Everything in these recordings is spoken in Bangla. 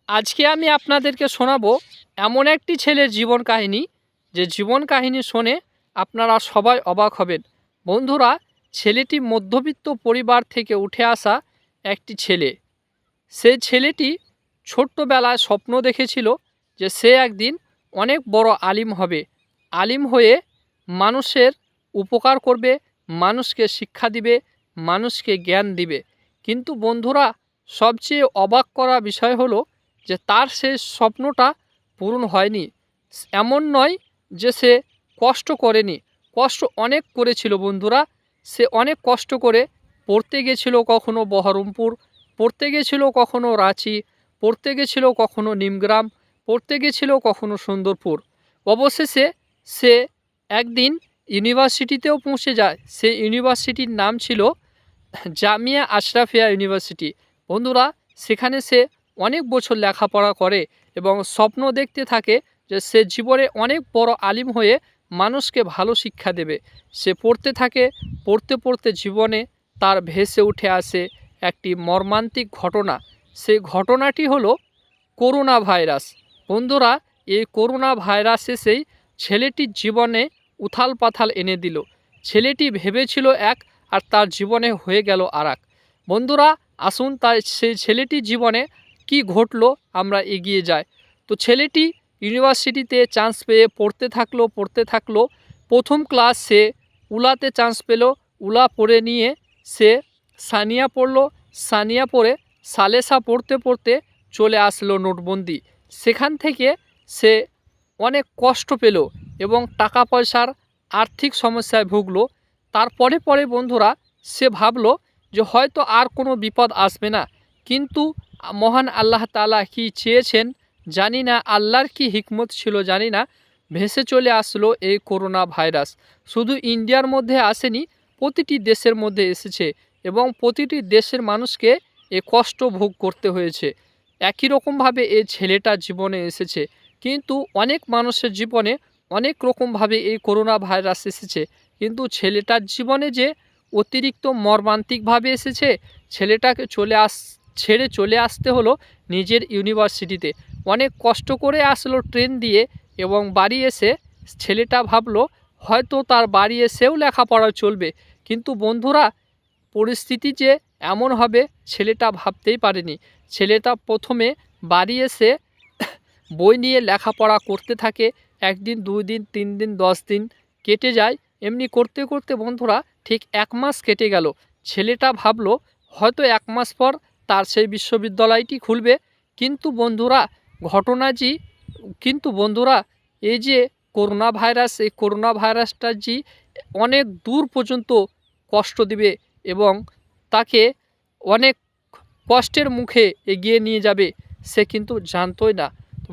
আজকে আমি আপনাদেরকে শোনাবো এমন একটি ছেলের জীবন কাহিনী, যে জীবন কাহিনী শুনে আপনারা সবাই অবাক হবেন। বন্ধুরা, ছেলেটি মধ্যবিত্ত পরিবার থেকে উঠে আসা একটি ছেলে। সে ছেলেটি ছোট্টবেলায় স্বপ্ন দেখেছিল যে সে একদিন অনেক বড় আলিম হবে। আলিম হয়ে মানুষের উপকার করবে, মানুষকে শিক্ষা দিবে, মানুষকে জ্ঞান দিবে। কিন্তু বন্ধুরা, সবচেয়ে অবাক করা বিষয় হলো যে তার সেই স্বপ্নটা পূরণ হয়নি। এমন নয় যে সে কষ্ট করেনি, কষ্ট অনেক করেছিল বন্ধুরা। সে অনেক কষ্ট করে পড়তে গেছিল, কখনো বহরমপুর পড়তে গেছিল, কখনো রাঁচি পড়তে গেছিল, কখনো নিমগ্রাম পড়তে গেছিল, কখনো সুন্দরপুর। অবশেষে সে একদিন ইউনিভার্সিটিতেও পৌঁছে যায়। সে ইউনিভার্সিটির নাম ছিল জামিয়া আশরাফিয়া ইউনিভার্সিটি। বন্ধুরা, সেখানে সে অনেক বছর লেখাপড়া করে এবং স্বপ্ন দেখতে থাকে যে সে জীবনে অনেক বড় আলিম হয়ে মানুষকে ভালো শিক্ষা দেবে। সে পড়তে থাকে, পড়তে পড়তে জীবনে তার ভেসে উঠে আসে একটি মর্মান্তিক ঘটনা। সেই ঘটনাটি হলো করোনা ভাইরাস। বন্ধুরা, এই করোনা ভাইরাস এসেই ছেলেটির জীবনে উথাল পাথাল এনে দিল। ছেলেটি ভেবেছিল এক, আর তার জীবনে হয়ে গেল আর এক। বন্ধুরা, আসুন তাই সেই ছেলেটির জীবনে কি ঘটলো আমরা এগিয়ে যাই। তো ছেলেটি ইউনিভার্সিটিতে চান্স পেয়ে পড়তে থাকলো। প্রথম ক্লাস সে উলাতে চান্স পেল। উলা পড়ে নিয়ে সে সানিয়া পড়লো। সানিয়া পড়ে সালেসা পড়তে পড়তে চলে আসলো নোটবন্দি। সেখান থেকে সে অনেক কষ্ট পেল এবং টাকা পয়সার আর্থিক সমস্যায় ভুগলো। তারপরে পরে বন্ধুরা, সে ভাবলো যে হয়তো আর কোনো বিপদ আসবে না। কিন্তু মহান আল্লাহ তাআলা কি চেয়েছেন জানি না, আল্লাহর কি হিকমত ছিল জানি না, ভেসে চলে আসলো এই করোনা ভাইরাস। শুধু ইন্ডিয়ার মধ্যে আসেনি, প্রতিটি দেশের মধ্যে এসেছে এবং প্রতিটি দেশের মানুষকে এ কষ্ট ভোগ করতে হয়েছে। একই রকমভাবে এই ছেলেটার জীবনে এসেছে। কিন্তু অনেক মানুষের জীবনে অনেক রকমভাবে এই করোনা ভাইরাস এসেছে, কিন্তু ছেলেটার জীবনে যে অতিরিক্ত মর্মান্তিকভাবে এসেছে, ছেলেটাকে ছেড়ে চলে আসতে হলো নিজের ইউনিভার্সিটিতে। অনেক কষ্ট করে আসলো ট্রেন দিয়ে এবং বাড়ি এসে ছেলেটা ভাবলো হয়তো তার বাড়ি এসেও লেখাপড়া চলবে। কিন্তু বন্ধুরা, পরিস্থিতি যে এমন হবে ছেলেটা ভাবতেই পারেনি। ছেলেটা প্রথমে বাড়ি এসে বই নিয়ে লেখাপড়া করতে থাকে। একদিন, 2 দিন, 3 দিন, 10 দিন কেটে যায়। এমনি করতে করতে বন্ধুরা ঠিক 1 মাস কেটে গেল। ছেলেটা ভাবলো হয়তো 1 মাস পর তার সেই বিশ্ববিদ্যালয়টি খুলবে। কিন্তু বন্ধুরা, কিন্তু বন্ধুরা, এই যে করোনা ভাইরাস, এই করোনা ভাইরাসটা যে অনেক দূর পর্যন্ত কষ্ট দিবে এবং তাকে অনেক কষ্টের মুখে এগিয়ে নিয়ে যাবে, সে কিন্তু জানতোই না।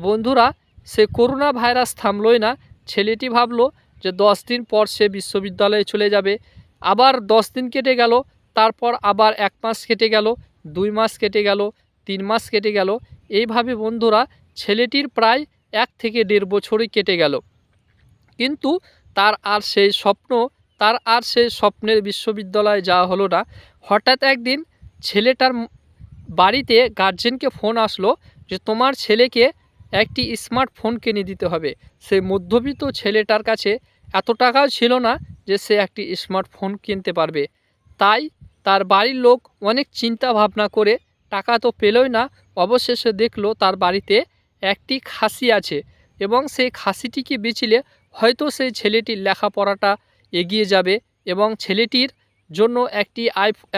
বন্ধুরা, সে করোনা ভাইরাস থামলই না। ছেলেটি ভাবলো যে 10 দিন পর সে বিশ্ববিদ্যালয়ে চলে যাবে। আবার 10 দিন কেটে গেল, তারপর আবার 1 মাস কেটে গেল, 2 মাস কেটে গেল, 3 মাস কেটে গেল। এইভাবে বন্ধুরা ছেলেটির প্রায় 1 থেকে 1.5 বছরই কেটে গেল। কিন্তু তার আর সেই স্বপ্নের বিশ্ববিদ্যালয়ে যাওয়া হলো না। হঠাৎ একদিন ছেলেটার বাড়িতে গার্জেনকে ফোন আসলো যে তোমার ছেলেকে একটি স্মার্টফোন কিনে দিতে হবে। সেই মধ্যবিত্ত ছেলেটার কাছে এত টাকাও ছিল না যে সে একটি স্মার্টফোন কিনতে পারবে। তাই তার বাড়ির লোক অনেক চিন্তা ভাবনা করে টাকা তো পেলই না। অবশেষে দেখলো তার বাড়িতে একটি খাসি আছে এবং সেই খাসিটিকে বেচিলে হয়তো সেই ছেলেটির লেখাপড়াটা এগিয়ে যাবে এবং ছেলেটির জন্য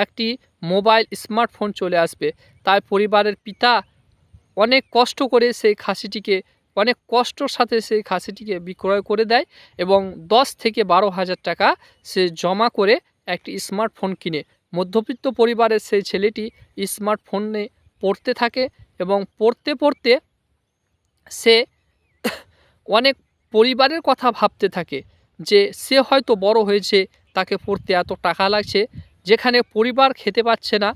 একটি মোবাইল স্মার্টফোন চলে আসবে। তাই পরিবারের পিতা অনেক কষ্ট করে অনেক কষ্টর সাথে সেই খাসিটিকে বিক্রয় করে দেয় এবং 10 থেকে 12,000 টাকা সে জমা করে একটি স্মার্টফোন কিনে। মধ্যবিত্ত পরিবারের সেই ছেলেটি স্মার্টফোনে পড়তে থাকে এবং পড়তে পড়তে সে অনেক পরিবারের কথা ভাবতে থাকে যে সে হয়তো বড় হয়েছে, তাকে পড়তে এত টাকা লাগছে। যেখানে পরিবার খেতে পাচ্ছে না,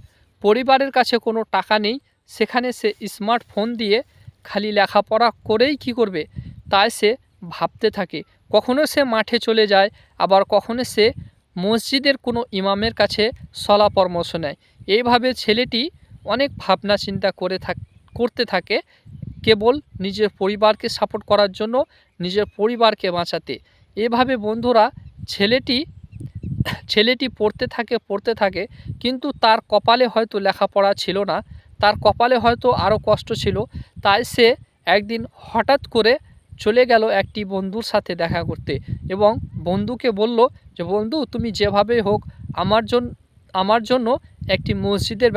পরিবারের কাছে কোনো টাকা নেই, সেখানে সে স্মার্টফোন দিয়ে খালি লেখাপড়া করেই কি করবে, তাই সে ভাবতে থাকে। কখনো সে মাঠে চলে যায়, আবার কখনো সে মসজিদের কোনো ইমামের কাছে সলা পরামর্শ নেয়। এইভাবে ছেলেটি অনেক ভাবনা চিন্তা করতে থাকে কেবল নিজের পরিবারকে সাপোর্ট করার জন্য, নিজের পরিবারকে বাঁচাতে। এভাবে বন্ধুরা ছেলেটি পড়তে থাকে কিন্তু তার কপালে হয়তো লেখাপড়া ছিল না, তার কপালে হয়তো আরও কষ্ট ছিল। তাই সে একদিন হঠাৎ করে চলে গেল একটি বন্ধুর সাথে দেখা করতে এবং বন্ধুকে বলল যে বন্ধু, তুমি যেভাবে হোক আমার জন্য একটি মসজিদের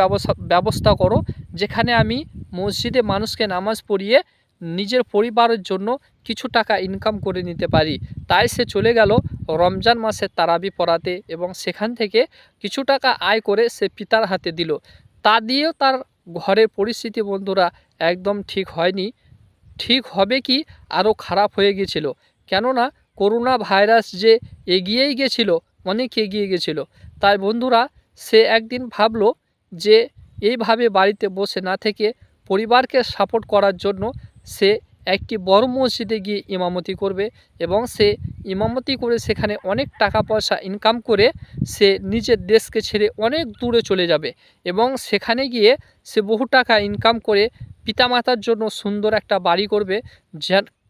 ব্যবস্থা করো, যেখানে আমি মসজিদে মানুষকে নামাজ পড়িয়ে নিজের পরিবারের জন্য কিছু টাকা ইনকাম করে নিতে পারি। তাই সে চলে গেল রমজান মাসের তারাবি পড়াতে এবং সেখান থেকে কিছু টাকা আয় করে সে পিতার হাতে দিল। তা দিয়েও তার ঘরের পরিস্থিতি বন্ধুরা একদম ঠিক হয়নি, ঠিক হবে কি আরও খারাপ হয়ে গিয়েছিল। কেননা করোনা ভাইরাস যে এগিয়েই গেছিল, অনেক এগিয়ে গেছিল। তাই বন্ধুরা সে একদিন ভাবলো যে এইভাবে বাড়িতে বসে না থেকে পরিবারকে সাপোর্ট করার জন্য সে একটি বড় মসজিদে গিয়ে ইমামতি করবে এবং সে ইমামতি করে সেখানে অনেক টাকা পয়সা ইনকাম করে সে নিজের দেশকে ছেড়ে অনেক দূরে চলে যাবে এবং সেখানে গিয়ে সে বহু টাকা ইনকাম করে পিতামাতার জন্য সুন্দর একটা বাড়ি করবে,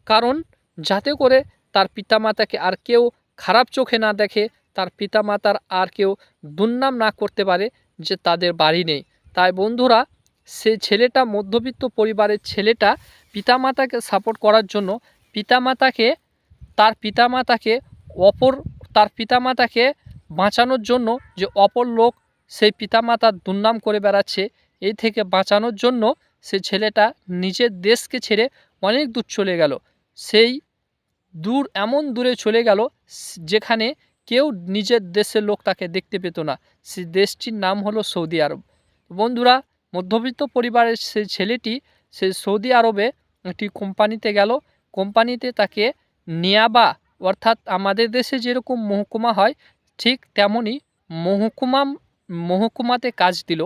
কারণ যাতে করে তার পিতামাতাকে আর কেউ খারাপ চোখে না দেখে, তার পিতামাতার আর কেউ দুর্নাম না করতে পারে যে তাদের বাড়ি নেই। তাই বন্ধুরা সে ছেলেটা, মধ্যবিত্ত পরিবারের ছেলেটা পিতামাতাকে সাপোর্ট করার জন্য তার পিতামাতাকে বাঁচানোর জন্য যে অপর লোক সেই পিতামাতার দুর্নাম করে বেড়াচ্ছে, এই থেকে বাঁচানোর জন্য সে ছেলেটা নিজের দেশকে ছেড়ে অনেক দূর চলে গেল। সেই এমন দূরে চলে গেল যেখানে কেউ নিজের দেশের লোক তাকে দেখতে পেত না। সেই দেশটির নাম হলো সৌদি আরব। বন্ধুরা মধ্যবিত্ত পরিবারের সেই ছেলেটি সেই সৌদি আরবে একটি কোম্পানিতে গেল। কোম্পানিতে তাকে নিয়াবা, অর্থাৎ আমাদের দেশে যেরকম মহকুমা হয় ঠিক তেমনই মহকুমাতে কাজ দিল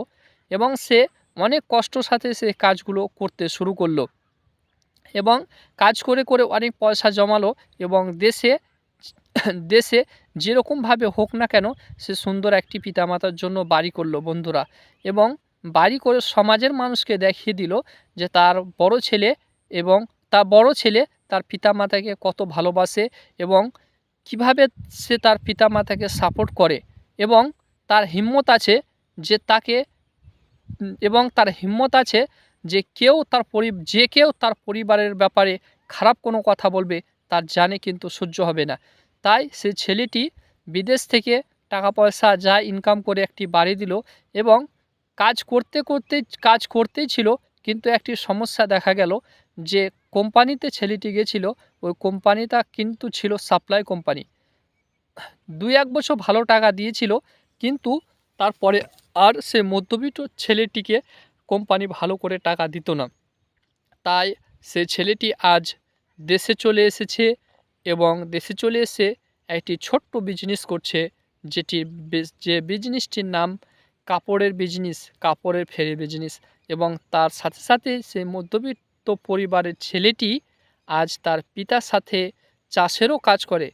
এবং সে অনেক কষ্টর সাথে সে কাজগুলো করতে শুরু করলো এবং কাজ করে করে অনেক পয়সা জমালো এবং দেশে যেরকমভাবে হোক না কেন সে সুন্দর একটি পিতামাতার জন্য বাড়ি করলো বন্ধুরা, এবং বাড়ি করে সমাজের মানুষকে দেখিয়ে দিল যে তার বড় ছেলে তার পিতামাতাকে কত ভালোবাসে এবং কিভাবে সে তার পিতামাতাকে সাপোর্ট করে এবং তার হিম্মত আছে যে কেউ তার পরিবারের ব্যাপারে খারাপ কোনো কথা বলবে তার জানে কিন্তু সহ্য হবে না। তাই সে ছেলেটি বিদেশ থেকে টাকা পয়সা যা ইনকাম করে একটি বাড়ি দিল এবং কাজ করতেই ছিল, কিন্তু একটি সমস্যা দেখা গেল যে কোম্পানিতে ছেলেটি গেছিল, ওই কোম্পানিটা কিন্তু ছিল সাপ্লাই কোম্পানি। 2-1 বছর ভালো টাকা দিয়েছিল, কিন্তু তারপরে আর সে মধ্যবিত্ত ছেলেটিকে কোম্পানি ভালো করে টাকা দিত না। তাই সে ছেলেটি আজ দেশে চলে এসেছে এবং দেশে চলে এসে একটি ছোট্ট বিজনেস করছে, যে বিজনেসটির নাম কাপড়ের ফেরি বিজনেস। এবং তার সাথে সাথে সেই মধ্যবিত্ত পরিবারের ছেলেটি আজ তার পিতার সাথে চাষেরও কাজ করে,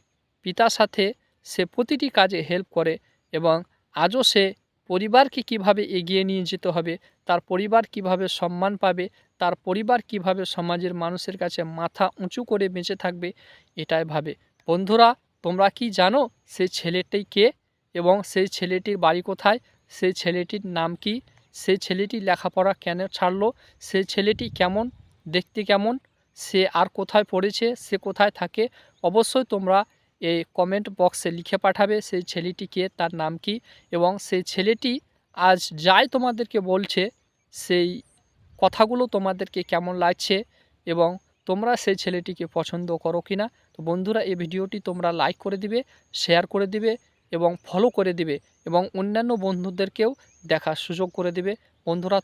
পিতার সাথে সে প্রতিটি কাজে হেল্প করে এবং আজও সে পরিবারকে কিভাবে এগিয়ে নিয়ে যেতে হবে, তার পরিবার কিভাবে সম্মান পাবে, তার পরিবার কিভাবে সমাজের মানুষের কাছে মাথা উঁচু করে বেঁচে থাকবে, এটাই ভাবে। বন্ধুরা তোমরা কি জানো সেই ছেলেটি কে এবং সেই ছেলেটির বাড়ি কোথায়, সেই ছেলেটির নাম কি, সেই ছেলেটি লেখাপড়া কেন ছাড়লো, সেই ছেলেটি দেখতে কেমন, সে আর কোথায় পড়েছে, সে কোথায় থাকে? অবশ্যই তোমরা এই কমেন্ট বক্সে লিখে পাঠাবে সেই ছেলেটি কে, তার নাম কি, এবং সেই ছেলেটি আজ যাই তোমাদেরকে বলছে সেই কথাগুলো তোমাদেরকে কেমন লাগছে এবং তোমরা সেই ছেলেটিকে পছন্দ করো কি না। তো বন্ধুরা এই ভিডিওটি তোমরা লাইক করে দিবে, শেয়ার করে দিবে এবং ফলো করে দিবে এবং অন্যান্য বন্ধুদেরকেও দেখার সুযোগ করে দিবে। বন্ধুরা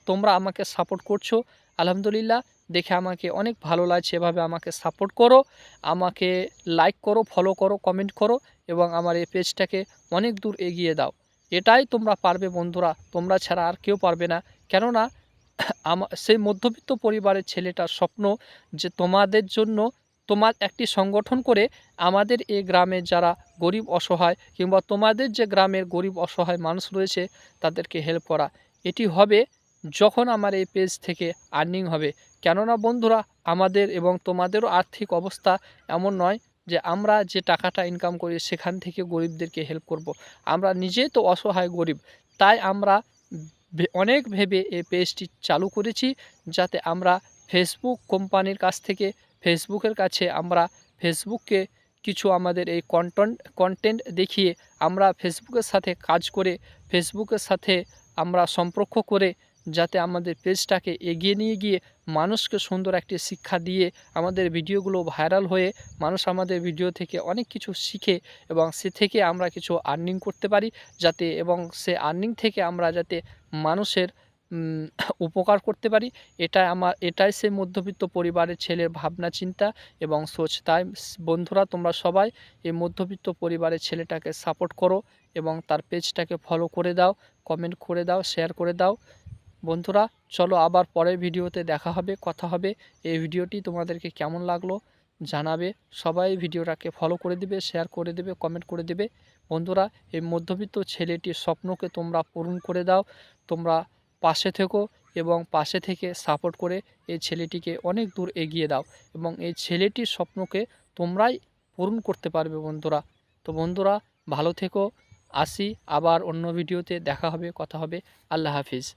তোমরা আমাকে সাপোর্ট করছো, আলহামদুলিল্লাহ, দেখে আমাকে অনেক ভালো লাগছে। এভাবে আমাকে সাপোর্ট করো, আমাকে লাইক করো, ফলো করো, কমেন্ট করো এবং আমার এই পেজটাকে অনেক দূর এগিয়ে দাও। এটাই তোমরা পারবে বন্ধুরা, তোমরা ছাড়া আর কেউ পারবে না। কেননা সেই মধ্যবিত্ত পরিবারের ছেলেটার স্বপ্ন যে তোমার একটি সংগঠন করে আমাদের এই গ্রামে যারা গরিব অসহায় কিংবা তোমাদের যে গ্রামের গরিব অসহায় মানুষ রয়েছে তাদেরকে হেল্প করা। এটি হবে যখন আমার এই পেজ থেকে আর্নিং হবে। কেননা বন্ধুরা, আমাদের এবং তোমাদেরও আর্থিক অবস্থা এমন নয় যে আমরা যে টাকাটা ইনকাম করি সেখান থেকে গরিবদেরকে হেল্প করব। আমরা নিজেই তো অসহায় গরিব, তাই আমরা অনেক ভেবে এই পেজটি চালু করেছি, যাতে আমরা ফেসবুক কোম্পানির কাছ থেকে, ফেসবুকের কাছে আমরা ফেসবুককে কিছু আমাদের এই কন্টেন্ট দেখিয়ে আমরা ফেসবুকের সাথে কাজ করে, ফেসবুকের সাথে আমরা সম্পর্ক করে, যাতে আমাদের পেজটাকে এগিয়ে নিয়ে গিয়ে মানুষকে সুন্দর একটি শিক্ষা দিয়ে আমাদের ভিডিওগুলো ভাইরাল হয়ে মানুষ আমাদের ভিডিও থেকে অনেক কিছু শিখে এবং সে থেকে আমরা কিছু আর্নিং করতে পারি, যাতে এবং সে আর্নিং থেকে আমরা যাতে মানুষের উপকার করতে পারি। এটাই সেই মধ্যবিত্ত পরিবারের ছেলের ভাবনা চিন্তা এবং সোচ। তাই বন্ধুরা, তোমরা সবাই এই মধ্যবিত্ত পরিবারের ছেলেটাকে সাপোর্ট করো এবং তার পেজটাকে ফলো করে দাও, কমেন্ট করে দাও, শেয়ার করে দাও। বন্ধুরা, চলো আবার পরের ভিডিওতে দেখা হবে, কথা হবে। এই ভিডিওটি তোমাদেরকে কেমন লাগলো জানাবে। সবাই ভিডিওটাকে ফলো করে দিবে, শেয়ার করে দেবে, কমেন্ট করে দেবে। বন্ধুরা, এই মধ্যবিত্ত ছেলেটির স্বপ্নকে তোমরা পূরণ করে দাও। তোমরা পাশে থেকো এবং পাশে থেকে সাপোর্ট করে এই ছেলেটিকে অনেক দূর এগিয়ে দাও এবং এই ছেলেটির স্বপ্নকে তোমরাই পূরণ করতে পারবে বন্ধুরা। তো বন্ধুরা, ভালো থেকো। আসি আবার অন্য ভিডিওতে দেখা হবে, কথা হবে। আল্লাহ হাফিজ।